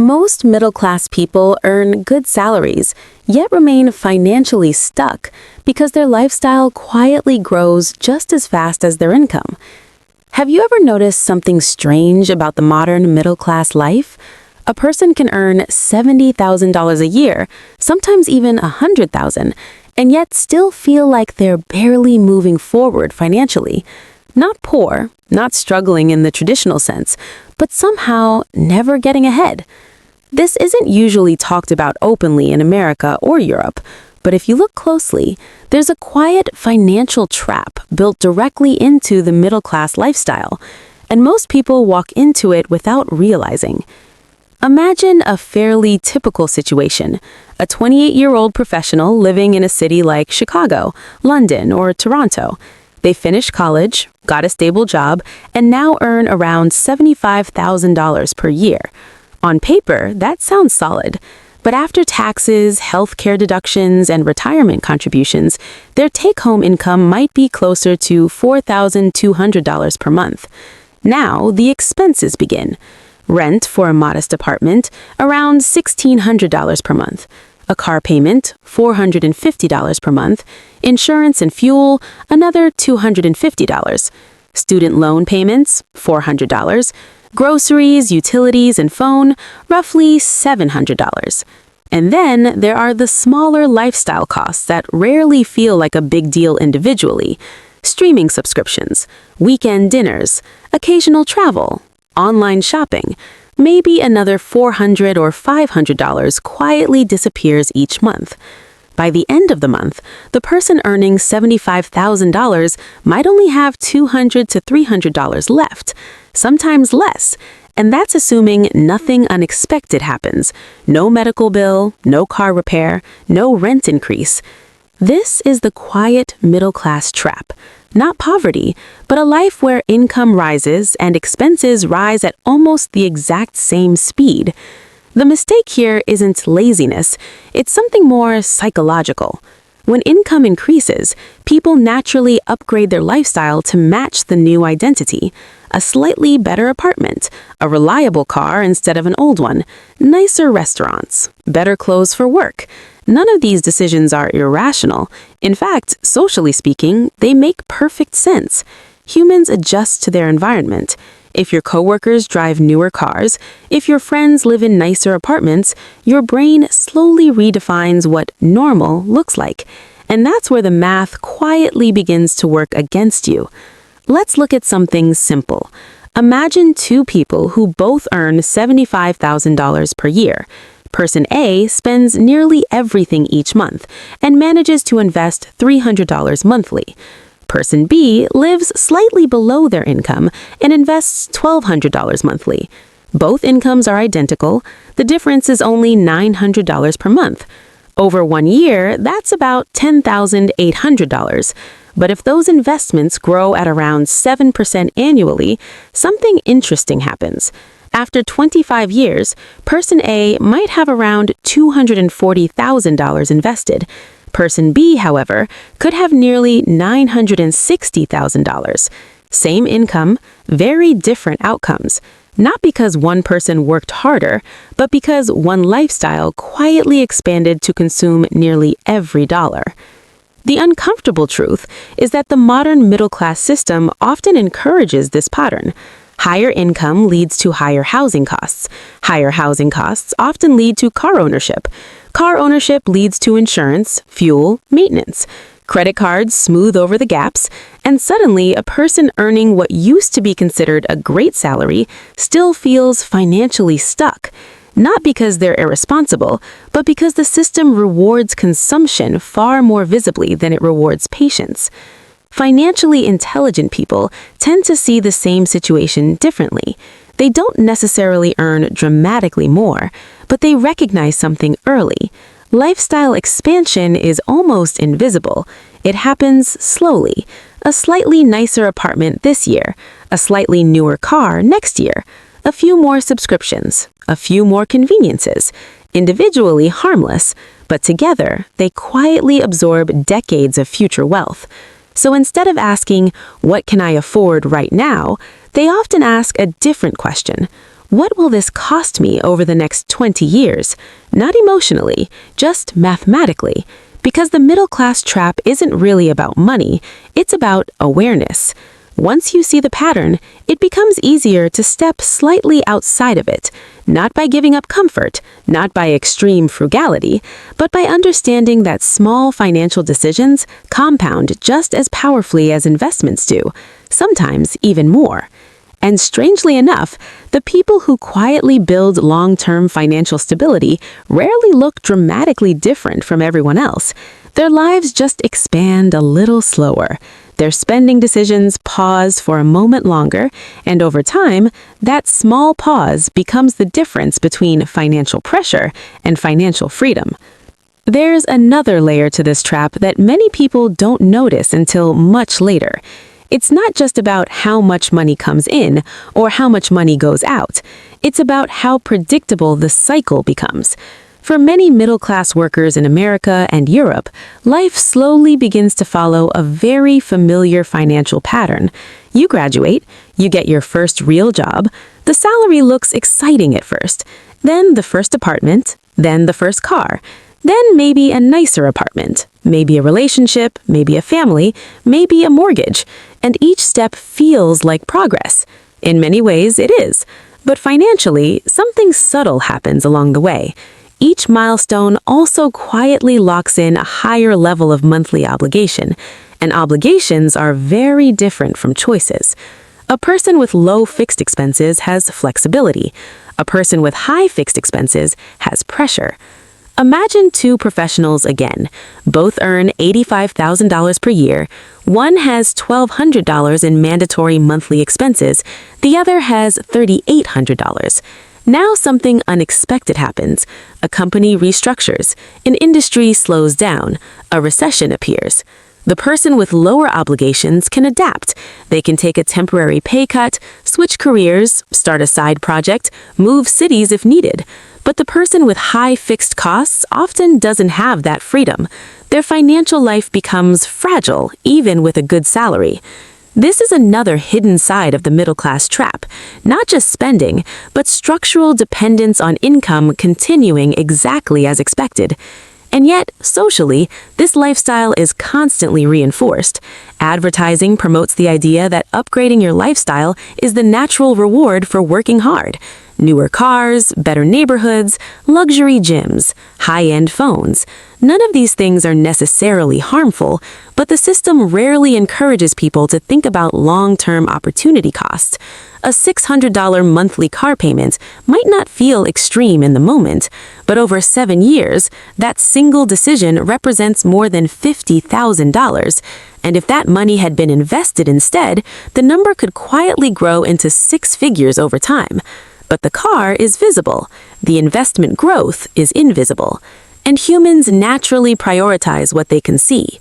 Most middle-class people earn good salaries, yet remain financially stuck because their lifestyle quietly grows just as fast as their income. Have you ever noticed something strange about the modern middle-class life? A person can earn $70,000 a year, sometimes even $100,000, and yet still feel like they're barely moving forward financially. Not poor, not struggling in the traditional sense, but somehow never getting ahead. This isn't usually talked about openly in America or Europe, but if you look closely, there's a quiet financial trap built directly into the middle-class lifestyle, and most people walk into it without realizing. Imagine a fairly typical situation: a 28-year-old professional living in a city like Chicago, London, or Toronto. They finished college, got a stable job, and now earn around $75,000 per year. On paper, that sounds solid, but after taxes, healthcare deductions, and retirement contributions, their take-home income might be closer to $4,200 per month. Now, the expenses begin. Rent for a modest apartment, around $1,600 per month. A car payment, $450 per month. Insurance and fuel, another $250. Student loan payments, $400. Groceries, utilities, and phone, roughly $700. And then there are the smaller lifestyle costs that rarely feel like a big deal individually. Streaming subscriptions, weekend dinners, occasional travel, online shopping. Maybe another $400 or $500 quietly disappears each month. By the end of the month, the person earning $75,000 might only have $200 to $300 left, sometimes less, and that's assuming nothing unexpected happens. No medical bill, no car repair, no rent increase. This is the quiet middle-class trap. Not poverty, but a life where income rises and expenses rise at almost the exact same speed. The mistake here isn't laziness, it's something more psychological. When income increases, people naturally upgrade their lifestyle to match the new identity. A slightly better apartment, a reliable car instead of an old one, nicer restaurants, better clothes for work. None of these decisions are irrational. In fact, socially speaking, they make perfect sense. Humans adjust to their environment. If your coworkers drive newer cars, if your friends live in nicer apartments, your brain slowly redefines what normal looks like. And that's where the math quietly begins to work against you. Let's look at something simple. Imagine two people who both earn $75,000 per year. Person A spends nearly everything each month and manages to invest $300 monthly. Person B lives slightly below their income and invests $1,200 monthly. Both incomes are identical. The difference is only $900 per month. Over 1 year, that's about $10,800. But if those investments grow at around 7% annually, something interesting happens. After 25 years, Person A might have around $240,000 invested. Person B, however, could have nearly $960,000. Same income, very different outcomes. Not because one person worked harder, but because one lifestyle quietly expanded to consume nearly every dollar. The uncomfortable truth is that the modern middle-class system often encourages this pattern. Higher income leads to higher housing costs. Higher housing costs often lead to car ownership. Car ownership leads to insurance, fuel, maintenance. Credit cards smooth over the gaps, and suddenly a person earning what used to be considered a great salary still feels financially stuck. Not because they're irresponsible, but because the system rewards consumption far more visibly than it rewards patience. Financially intelligent people tend to see the same situation differently. They don't necessarily earn dramatically more, but they recognize something early. Lifestyle expansion is almost invisible. It happens slowly. A slightly nicer apartment this year, a slightly newer car next year, a few more subscriptions, a few more conveniences. Individually harmless, but together they quietly absorb decades of future wealth. So instead of asking, "What can I afford right now?" they often ask a different question. What will this cost me over the next 20 years? Not emotionally, just mathematically. Because the middle class trap isn't really about money, it's about awareness. Once you see the pattern, it becomes easier to step slightly outside of it, not by giving up comfort, not by extreme frugality, but by understanding that small financial decisions compound just as powerfully as investments do, sometimes even more. And strangely enough, the people who quietly build long-term financial stability rarely look dramatically different from everyone else. Their lives just expand a little slower. Their spending decisions pause for a moment longer, and over time, that small pause becomes the difference between financial pressure and financial freedom. There's another layer to this trap that many people don't notice until much later. It's not just about how much money comes in or how much money goes out. It's about how predictable the cycle becomes. For many middle-class workers in America and Europe, life slowly begins to follow a very familiar financial pattern. You graduate, you get your first real job, the salary looks exciting at first, then the first apartment, then the first car, then maybe a nicer apartment, maybe a relationship, maybe a family, maybe a mortgage, and each step feels like progress. In many ways, it is. But financially, something subtle happens along the way. Each milestone also quietly locks in a higher level of monthly obligation, and obligations are very different from choices. A person with low fixed expenses has flexibility. A person with high fixed expenses has pressure. Imagine two professionals again. Both earn $85,000 per year. One has $1,200 in mandatory monthly expenses. The other has $3,800. Now something unexpected happens. A company restructures. An industry slows down. A recession appears. The person with lower obligations can adapt. They can take a temporary pay cut, switch careers, start a side project, move cities if needed. But the person with high fixed costs often doesn't have that freedom. Their financial life becomes fragile, even with a good salary. This is another hidden side of the middle-class trap. Not just spending, but structural dependence on income continuing exactly as expected. And yet, socially, this lifestyle is constantly reinforced. Advertising promotes the idea that upgrading your lifestyle is the natural reward for working hard. Newer cars, better neighborhoods, luxury gyms, high-end phones. None of these things are necessarily harmful, but the system rarely encourages people to think about long-term opportunity costs. A $600 monthly car payment might not feel extreme in the moment, but over 7 years, that single decision represents more than $50,000. And if that money had been invested instead, the number could quietly grow into 6 figures over time. But the car is visible. The investment growth is invisible. And humans naturally prioritize what they can see.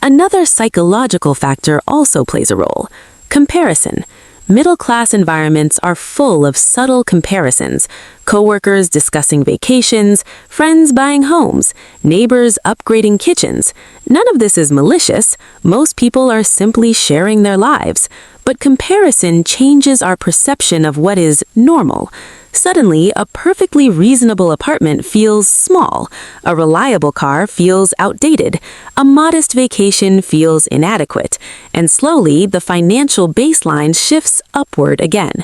Another psychological factor also plays a role: comparison. Middle-class environments are full of subtle comparisons. Coworkers discussing vacations, friends buying homes, neighbors upgrading kitchens. None of this is malicious. Most people are simply sharing their lives. But comparison changes our perception of what is normal. Suddenly, a perfectly reasonable apartment feels small. A reliable car feels outdated. A modest vacation feels inadequate. And slowly, the financial baseline shifts upward again.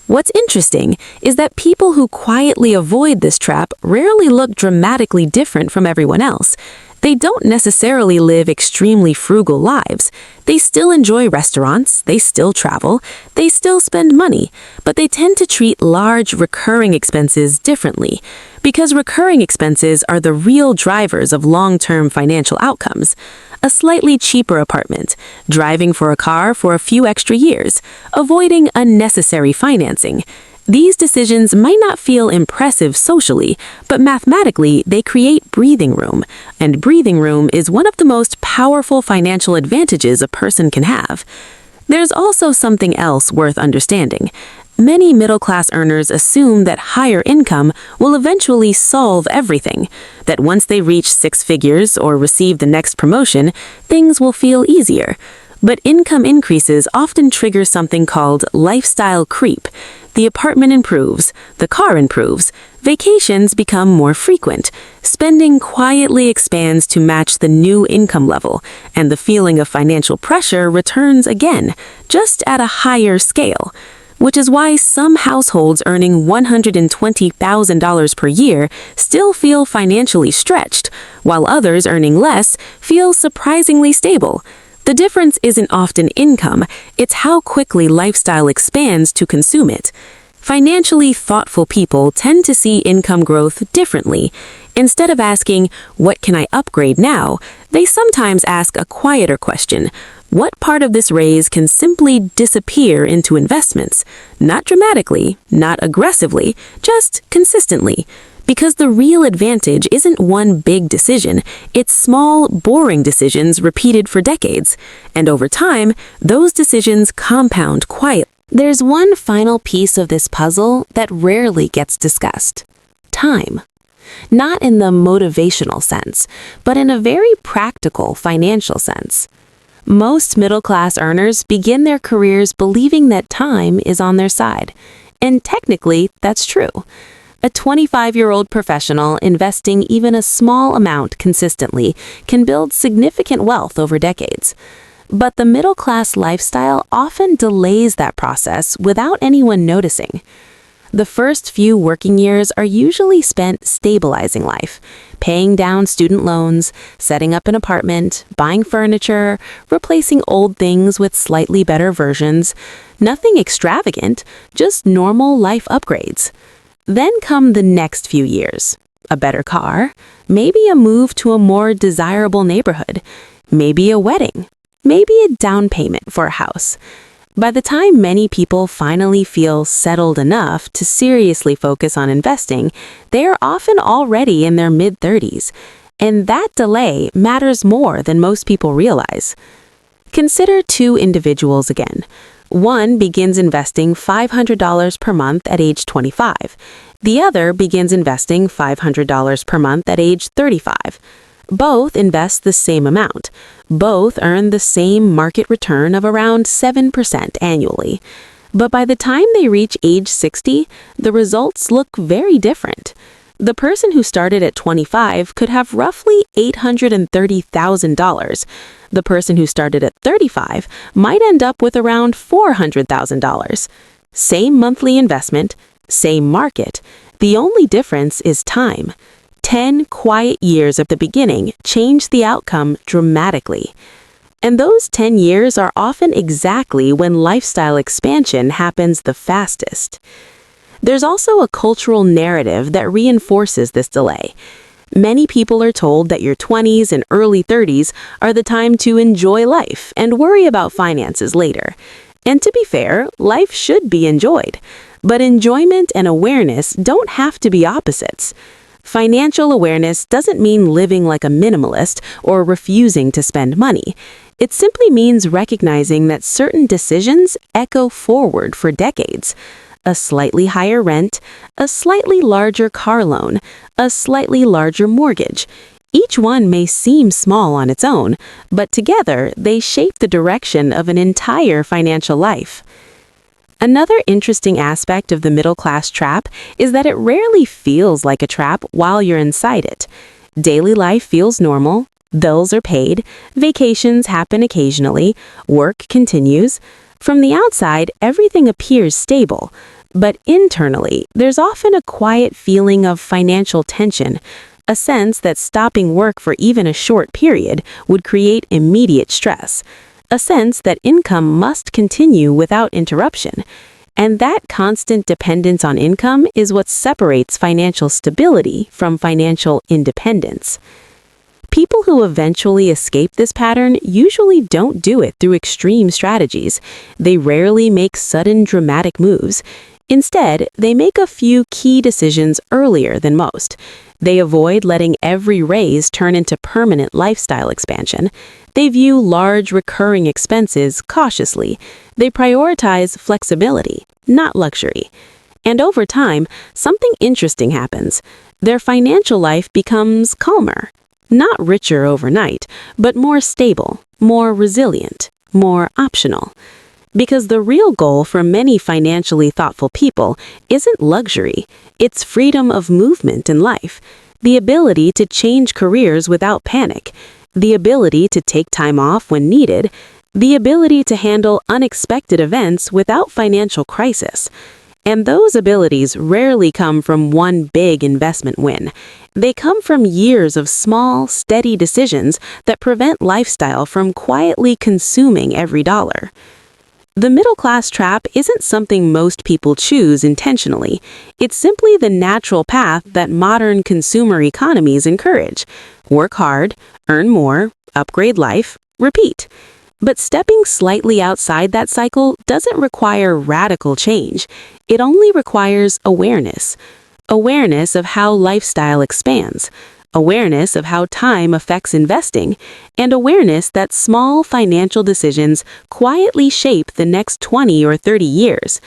What's interesting is that people who quietly avoid this trap rarely look dramatically different from everyone else. They don't necessarily live extremely frugal lives. They still enjoy restaurants, they still travel, they still spend money, but they tend to treat large recurring expenses differently, because recurring expenses are the real drivers of long-term financial outcomes. A slightly cheaper apartment, driving for a car for a few extra years, avoiding unnecessary financing. These decisions might not feel impressive socially, but mathematically they create breathing room, and breathing room is one of the most powerful financial advantages a person can have. There's also something else worth understanding. Many middle-class earners assume that higher income will eventually solve everything, that once they reach 6 figures or receive the next promotion, things will feel easier. But income increases often trigger something called lifestyle creep. The apartment improves, the car improves, vacations become more frequent, spending quietly expands to match the new income level, and the feeling of financial pressure returns again, just at a higher scale. Which is why some households earning $120,000 per year still feel financially stretched, while others earning less feel surprisingly stable. The difference isn't often income, it's how quickly lifestyle expands to consume it. Financially thoughtful people tend to see income growth differently. Instead of asking, "What can I upgrade now?" they sometimes ask a quieter question. What part of this raise can simply disappear into investments? Not dramatically, not aggressively, just consistently. Because the real advantage isn't one big decision, it's small, boring decisions repeated for decades. And over time, those decisions compound quietly. There's one final piece of this puzzle that rarely gets discussed: time. Not in the motivational sense, but in a very practical financial sense. Most middle-class earners begin their careers believing that time is on their side. And technically, that's true. A 25-year-old professional investing even a small amount consistently can build significant wealth over decades. But the middle-class lifestyle often delays that process without anyone noticing. The first few working years are usually spent stabilizing life, paying down student loans, setting up an apartment, buying furniture, replacing old things with slightly better versions. Nothing extravagant, just normal life upgrades. Then come the next few years. A better car, maybe a move to a more desirable neighborhood, maybe a wedding, maybe a down payment for a house. By the time many people finally feel settled enough to seriously focus on investing, they are often already in their mid-30s, and that delay matters more than most people realize. Consider two individuals again. One begins investing $500 per month at age 25. The other begins investing $500 per month at age 35. Both invest the same amount. Both earn the same market return of around 7% annually. But by the time they reach age 60, the results look very different. The person who started at 25 could have roughly $830,000. The person who started at 35 might end up with around $400,000. Same monthly investment, same market. The only difference is time. 10 quiet years at the beginning change the outcome dramatically. And those 10 years are often exactly when lifestyle expansion happens the fastest. There's also a cultural narrative that reinforces this delay. Many people are told that your 20s and early 30s are the time to enjoy life and worry about finances later. And to be fair, life should be enjoyed. But enjoyment and awareness don't have to be opposites. Financial awareness doesn't mean living like a minimalist or refusing to spend money. It simply means recognizing that certain decisions echo forward for decades. A slightly higher rent, a slightly larger car loan, a slightly larger mortgage. Each one may seem small on its own, but together they shape the direction of an entire financial life. Another interesting aspect of the middle-class trap is that it rarely feels like a trap while you're inside it. Daily life feels normal, bills are paid, vacations happen occasionally, work continues. From the outside, everything appears stable, but internally, there's often a quiet feeling of financial tension, a sense that stopping work for even a short period would create immediate stress. A sense that income must continue without interruption. And that constant dependence on income is what separates financial stability from financial independence. People who eventually escape this pattern usually don't do it through extreme strategies. They rarely make sudden dramatic moves. Instead, they make a few key decisions earlier than most. They avoid letting every raise turn into permanent lifestyle expansion. They view large recurring expenses cautiously. They prioritize flexibility, not luxury. And over time, something interesting happens. Their financial life becomes calmer. Not richer overnight, but more stable, more resilient, more optional. Because the real goal for many financially thoughtful people isn't luxury, it's freedom of movement in life, the ability to change careers without panic, the ability to take time off when needed, the ability to handle unexpected events without financial crisis. And those abilities rarely come from one big investment win. They come from years of small, steady decisions that prevent lifestyle from quietly consuming every dollar. The middle-class trap isn't something most people choose intentionally. It's simply the natural path that modern consumer economies encourage. Work hard, earn more, upgrade life, repeat. But stepping slightly outside that cycle doesn't require radical change. It only requires awareness. Awareness of how lifestyle expands. Awareness of how time affects investing, and awareness that small financial decisions quietly shape the next 20 or 30 years.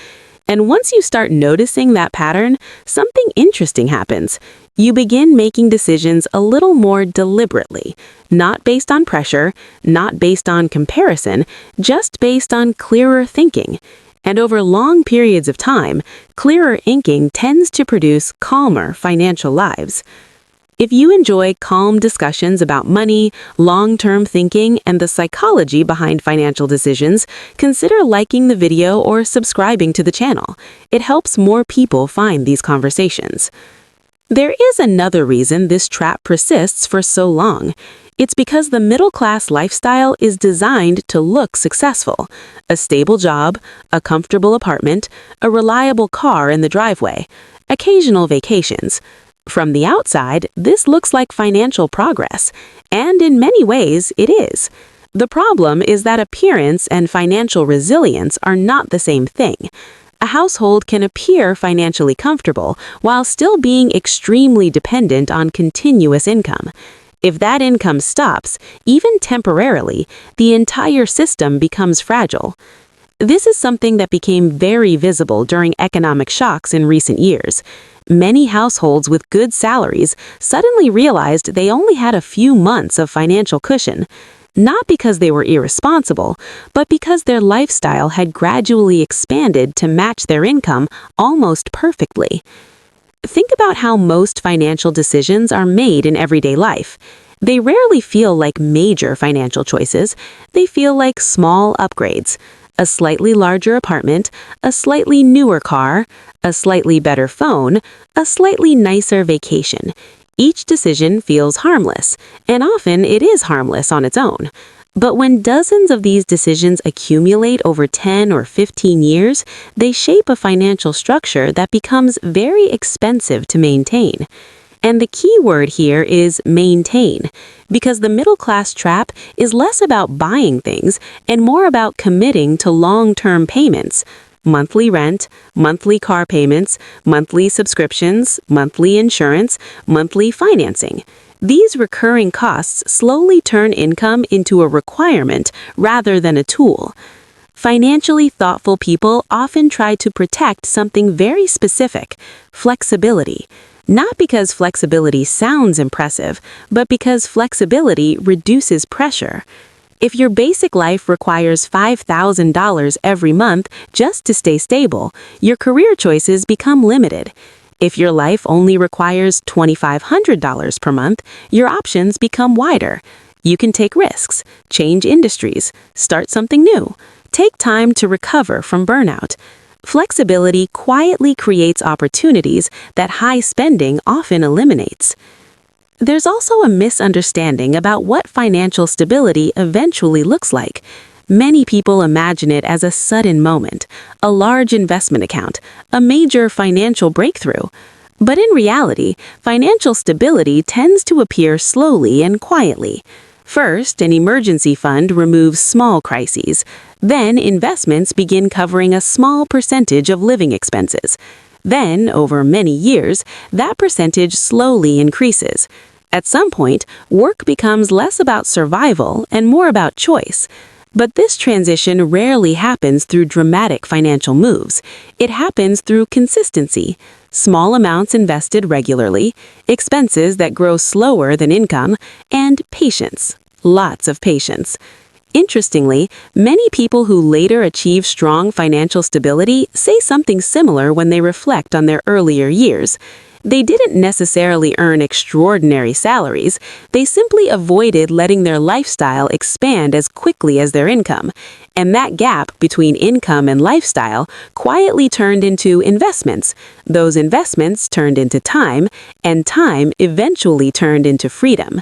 And once you start noticing that pattern, something interesting happens. You begin making decisions a little more deliberately, not based on pressure, not based on comparison, just based on clearer thinking. And over long periods of time, clearer thinking tends to produce calmer financial lives. If you enjoy calm discussions about money, long-term thinking, and the psychology behind financial decisions, consider liking the video or subscribing to the channel. It helps more people find these conversations. There is another reason this trap persists for so long. It's because the middle-class lifestyle is designed to look successful. A stable job, a comfortable apartment, a reliable car in the driveway, occasional vacations. From the outside, this looks like financial progress, and in many ways, it is. The problem is that appearance and financial resilience are not the same thing. A household can appear financially comfortable while still being extremely dependent on continuous income. If that income stops, even temporarily, the entire system becomes fragile. This is something that became very visible during economic shocks in recent years. Many households with good salaries suddenly realized they only had a few months of financial cushion, not because they were irresponsible, but because their lifestyle had gradually expanded to match their income almost perfectly. Think about how most financial decisions are made in everyday life. They rarely feel like major financial choices. They feel like small upgrades. A slightly larger apartment, a slightly newer car, a slightly better phone, a slightly nicer vacation. Each decision feels harmless, and often it is harmless on its own. But when dozens of these decisions accumulate over 10 or 15 years, they shape a financial structure that becomes very expensive to maintain. And the key word here is maintain, because the middle-class trap is less about buying things and more about committing to long-term payments. Monthly rent, monthly car payments, monthly subscriptions, monthly insurance, monthly financing. These recurring costs slowly turn income into a requirement rather than a tool. Financially thoughtful people often try to protect something very specific: flexibility. Not because flexibility sounds impressive, but because flexibility reduces pressure. If your basic life requires $5,000 every month just to stay stable, your career choices become limited. If your life only requires $2,500 per month, your options become wider. You can take risks, change industries, start something new, take time to recover from burnout. Flexibility quietly creates opportunities that high spending often eliminates. There's also a misunderstanding about what financial stability eventually looks like. Many people imagine it as a sudden moment, a large investment account, a major financial breakthrough. But in reality, financial stability tends to appear slowly and quietly. First, an emergency fund removes small crises. Then, investments begin covering a small percentage of living expenses. Then, over many years, that percentage slowly increases. At some point, work becomes less about survival and more about choice. But this transition rarely happens through dramatic financial moves. It happens through consistency, small amounts invested regularly, expenses that grow slower than income, and patience. Lots of patience. Interestingly, many people who later achieve strong financial stability say something similar when they reflect on their earlier years. They didn't necessarily earn extraordinary salaries, they simply avoided letting their lifestyle expand as quickly as their income. And that gap between income and lifestyle quietly turned into investments. Those investments turned into time, and time eventually turned into freedom.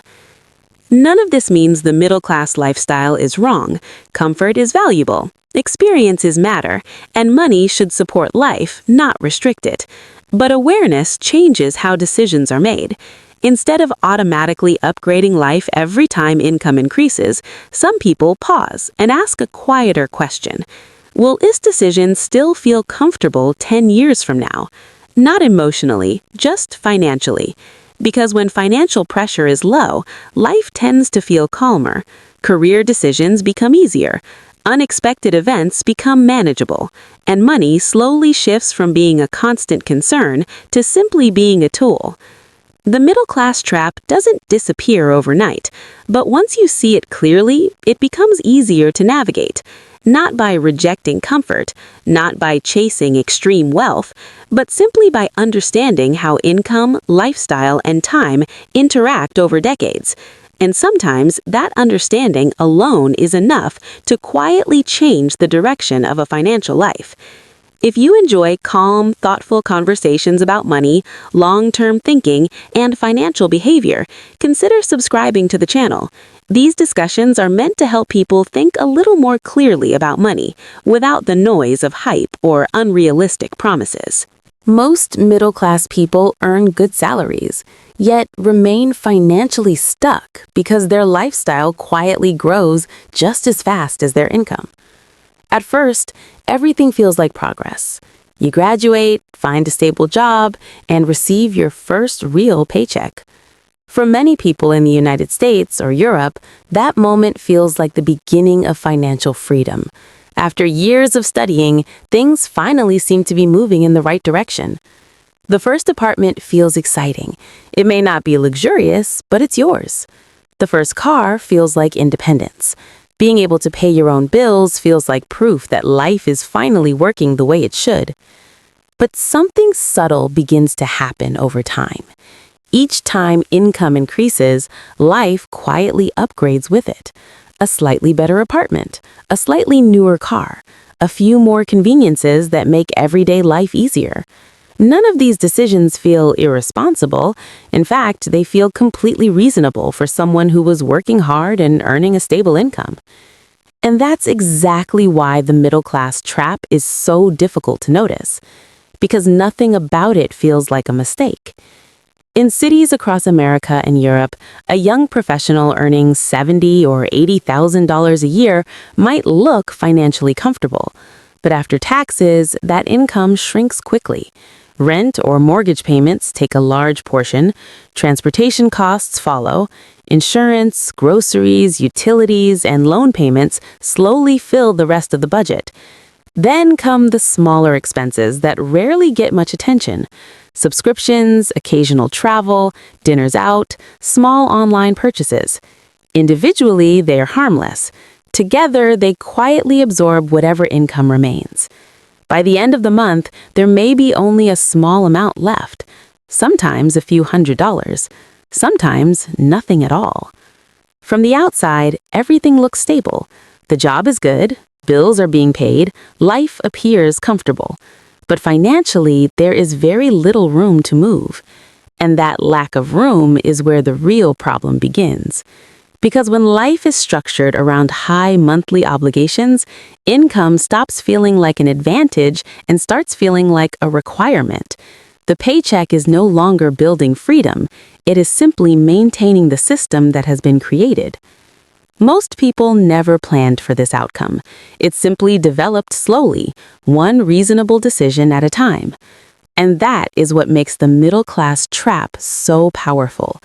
None of this means the middle-class lifestyle is wrong. Comfort is valuable, experiences matter, and money should support life, not restrict it. But awareness changes how decisions are made. Instead of automatically upgrading life every time income increases, some people pause and ask a quieter question. Will this decision still feel comfortable 10 years from now? Not emotionally, just financially. Because when financial pressure is low, life tends to feel calmer. Career decisions become easier. Unexpected events become manageable, and money slowly shifts from being a constant concern to simply being a tool. The middle-class trap doesn't disappear overnight, but once you see it clearly, it becomes easier to navigate. Not by rejecting comfort, not by chasing extreme wealth, but simply by understanding how income, lifestyle, and time interact over decades. And sometimes that understanding alone is enough to quietly change the direction of a financial life. If you enjoy calm, thoughtful conversations about money, long-term thinking, and financial behavior, consider subscribing to the channel. These discussions are meant to help people think a little more clearly about money, without the noise of hype or unrealistic promises. Most middle-class people earn good salaries, yet remain financially stuck because their lifestyle quietly grows just as fast as their income. At first, everything feels like progress. You graduate, find a stable job, and receive your first real paycheck. For many people in the United States or Europe, that moment feels like the beginning of financial freedom. After years of studying, things finally seem to be moving in the right direction. The first apartment feels exciting. It may not be luxurious, but it's yours. The first car feels like independence. Being able to pay your own bills feels like proof that life is finally working the way it should. But something subtle begins to happen over time. Each time income increases, life quietly upgrades with it. A slightly better apartment, a slightly newer car, a few more conveniences that make everyday life easier. None of these decisions feel irresponsible. In fact, they feel completely reasonable for someone who was working hard and earning a stable income. And that's exactly why the middle-class trap is so difficult to notice, because nothing about it feels like a mistake. In cities across America and Europe, a young professional earning $70,000 or $80,000 a year might look financially comfortable. But after taxes, that income shrinks quickly. Rent or mortgage payments take a large portion, transportation costs follow, insurance, groceries, utilities, and loan payments slowly fill the rest of the budget. Then come the smaller expenses that rarely get much attention. Subscriptions, occasional travel, dinners out, small online purchases. Individually, they are harmless. Together, they quietly absorb whatever income remains. By the end of the month, there may be only a small amount left, sometimes a few $100s, sometimes nothing at all. From the outside, everything looks stable. The job is good, bills are being paid, life appears comfortable. But financially, there is very little room to move. And that lack of room is where the real problem begins. Because when life is structured around high monthly obligations, income stops feeling like an advantage and starts feeling like a requirement. The paycheck is no longer building freedom, it is simply maintaining the system that has been created. Most people never planned for this outcome. It simply developed slowly, one reasonable decision at a time. And that is what makes the middle-class trap so powerful.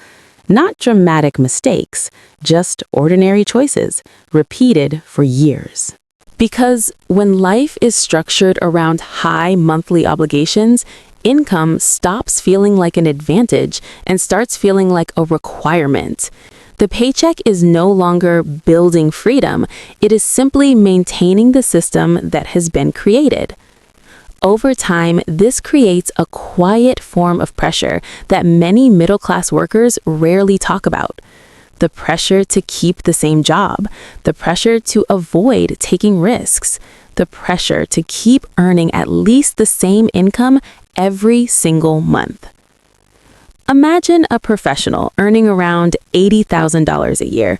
Not dramatic mistakes, just ordinary choices, repeated for years. Because when life is structured around high monthly obligations, income stops feeling like an advantage and starts feeling like a requirement. The paycheck is no longer building freedom, it is simply maintaining the system that has been created. Over time, this creates a quiet form of pressure that many middle-class workers rarely talk about. The pressure to keep the same job, the pressure to avoid taking risks, the pressure to keep earning at least the same income every single month. Imagine a professional earning around $80,000 a year.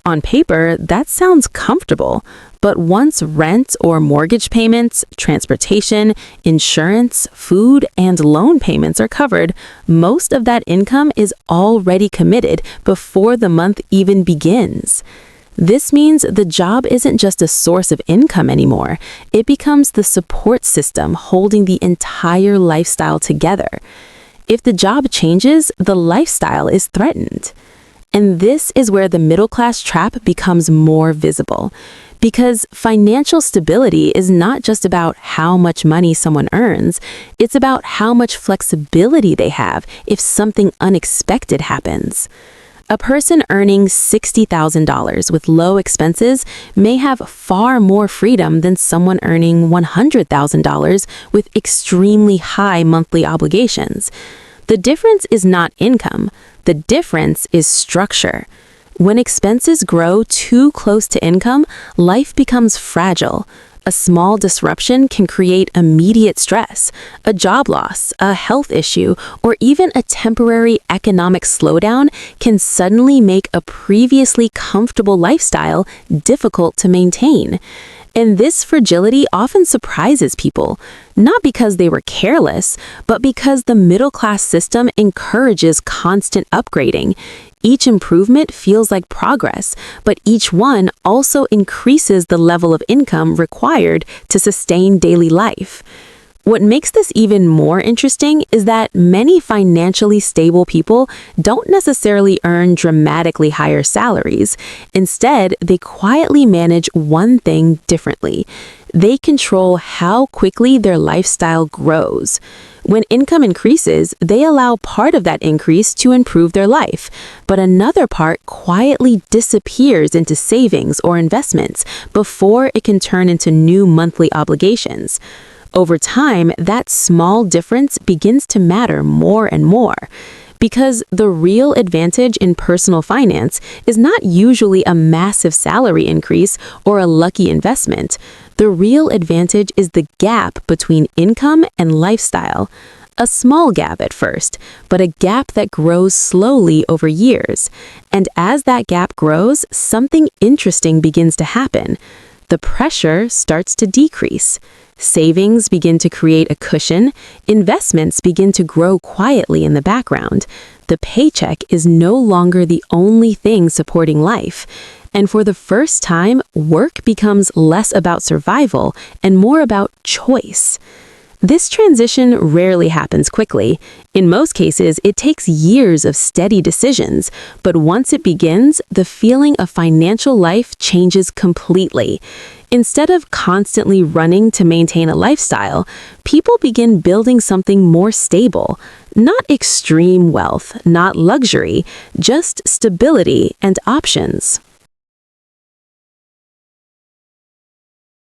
On paper, that sounds comfortable, but once rent or mortgage payments, transportation, insurance, food, and loan payments are covered, most of that income is already committed before the month even begins. This means the job isn't just a source of income anymore. It becomes the support system holding the entire lifestyle together. If the job changes, the lifestyle is threatened. And this is where the middle-class trap becomes more visible. Because financial stability is not just about how much money someone earns, it's about how much flexibility they have if something unexpected happens. A person earning $60,000 with low expenses may have far more freedom than someone earning $100,000 with extremely high monthly obligations. The difference is not income. The difference is structure. When expenses grow too close to income, life becomes fragile. A small disruption can create immediate stress, a job loss, a health issue, or even a temporary economic slowdown can suddenly make a previously comfortable lifestyle difficult to maintain. And this fragility often surprises people, not because they were careless, but because the middle-class system encourages constant upgrading. Each improvement feels like progress, but each one also increases the level of income required to sustain daily life. What makes this even more interesting is that many financially stable people don't necessarily earn dramatically higher salaries. Instead, they quietly manage one thing differently. They control how quickly their lifestyle grows. When income increases, they allow part of that increase to improve their life, but another part quietly disappears into savings or investments before it can turn into new monthly obligations. Over time, that small difference begins to matter more and more. Because the real advantage in personal finance is not usually a massive salary increase or a lucky investment. The real advantage is the gap between income and lifestyle. A small gap at first, but a gap that grows slowly over years. And as that gap grows, something interesting begins to happen. The pressure starts to decrease. Savings begin to create a cushion, investments begin to grow quietly in the background. The paycheck is no longer the only thing supporting life. And for the first time, work becomes less about survival and more about choice. This transition rarely happens quickly. In most cases, it takes years of steady decisions, but once it begins, the feeling of financial life changes completely. Instead of constantly running to maintain a lifestyle, people begin building something more stable. Not extreme wealth, not luxury, just stability and options.